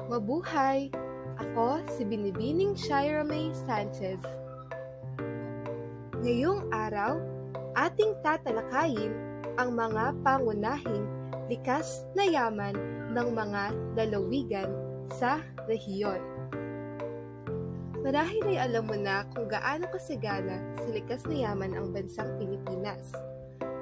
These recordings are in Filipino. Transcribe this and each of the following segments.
Mabuhay! Ako si Binibining Shaira May Sanchez. Ngayong araw, ating tatalakayin ang mga pangunahing likas na yaman ng mga lalawigan sa rehiyon. Marahil ay alam mo na kung gaano kasagana sa likas na yaman ang bansang Pilipinas.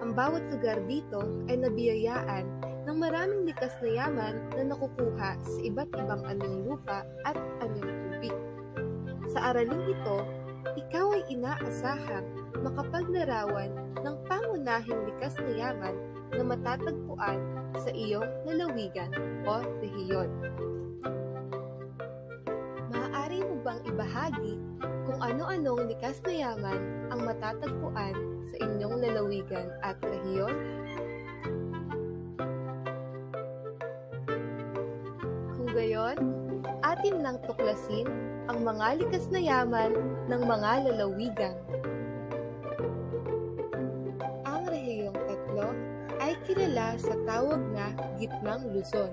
Ang bawat lugar dito ay nabiyayaan ng maraming likas na yaman na nakukuha sa iba't ibang anyong lupa at anyong tubig. Sa araling ito, ikaw ay inaasahang makapaglarawan ng pangunahing likas na yaman na matatagpuan sa iyong lalawigan o rehiyon. Maaari mo bang ibahagi kung ano-anong likas na yaman ang matatagpuan sa inyong lalawigan at rehiyon? Kung gayon, atin lang tuklasin ang mga likas na yaman ng mga lalawigan. Ang rehiyong tatlo ay kilala sa tawag na Gitnang Luzon.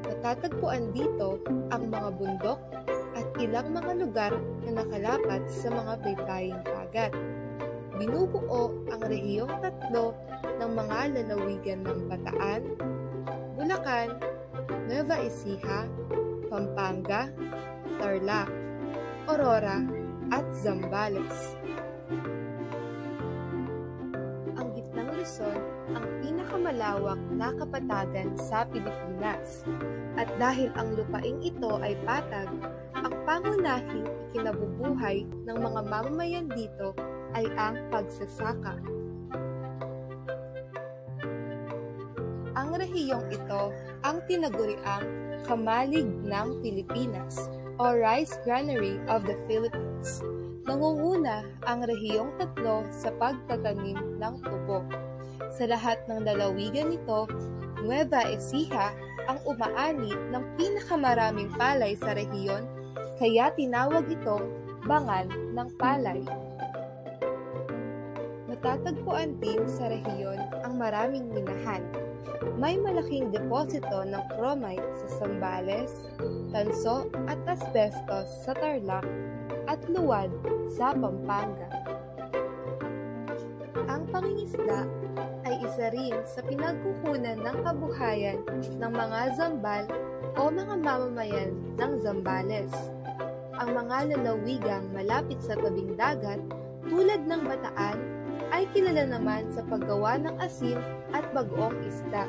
Matatagpuan dito ang mga bundok at ilang mga lugar na nakalapat sa mga baybaying dagat. Binubuo ang rehiyong tatlo ng mga lalawigan ng Bataan, Bulacan, Nueva Ecija, Pampanga, Tarlac, Aurora, at Zambales. Ang Gitnang Luzon ang pinakamalawak na kapatagan sa Pilipinas. At dahil ang lupaing ito ay patag, ang pangunahing ikinabubuhay ng mga mamamayan dito ay ang pagsasaka. Ang rehiyong ito ang tinaguriang Kamalig ng Pilipinas o Rice Granary of the Philippines. Nangunguna ang rehiyong tatlo sa pagtatanim ng tubo. Sa lahat ng lalawigan nito, Nueva Ecija ang umaani ng pinakamaraming palay sa rehiyon, kaya tinawag itong Bangal ng Palay. Matatagpuan din sa rehiyon ang maraming minahan. May malaking deposito ng chromite sa Zambales, tanso at asbestos sa Tarlac, at luwad sa Pampanga. Ang pangingisda ay isa rin sa pinagkukunan ng kabuhayan ng mga Zambal o mga mamamayan ng Zambales. Ang mga lalawigang malapit sa tabing dagat tulad ng Bataan ay kilala naman sa paggawa ng asin at bagoong isda.